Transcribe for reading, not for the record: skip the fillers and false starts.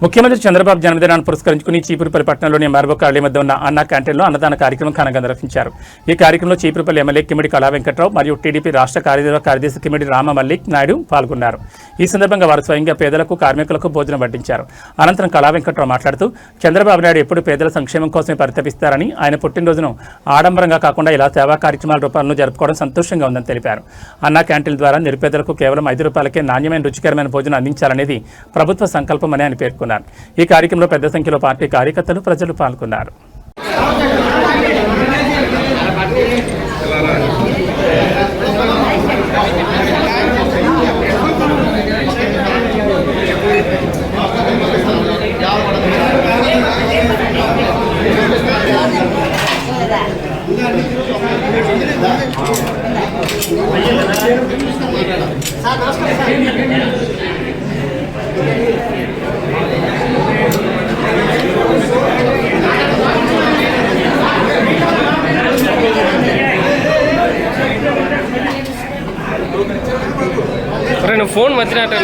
ముఖ్యమంత్రి చంద్రబాబు జన్మదినాన్ని పురస్కరించుకుని చీపురుపల్లి పట్టణంలోని మరొక అళ్లి వద్ద ఉన్న అన్నా క్యాంటీన్లో అన్నదాన కార్యక్రమం ఘనంగా నిర్వహించారు. ఈ కార్యక్రమంలో చీపురుపల్లి ఎమ్మెల్యే కిమిడి కళా వెంకట్రావు మరియు టీడీపీ రాష్ట్ర కార్యదర్శి కిమిడి రామ మల్లిక్ నాయుడు పాల్గొన్నారు. ఈ సందర్భంగా వారు స్వయంగా పేదలకు కార్మికులకు భోజనం వడ్డించారు. అనంతరం కళా వెంకట్రావు మాట్లాడుతూ చంద్రబాబు నాయుడు ఎప్పుడు పేదల సంక్షేమం కోసమే పరితపిస్తారని, ఆయన పుట్టినరోజును ఆడంబరంగా కాకుండా ఇలా సేవా కార్యక్రమాల రూపాలను జరుపుకోవడం సంతోషంగా ఉందని తెలిపారు. అన్నా క్యాంటీన్ ద్వారా నిరుపేదలకు కేవలం 5 రూపాయలకే నాణ్యమైన రుచికరమైన భోజనం అందించాలనేది ప్రభుత్వ సంకల్పమని ఆయన పేర్కొన్నారు. ఈ కార్యక్రమంలో పెద్ద సంఖ్యలో పార్టీ కార్యకర్తలు ప్రజలు పాల్గొన్నారు. ఫోన్ మర్చినట్టు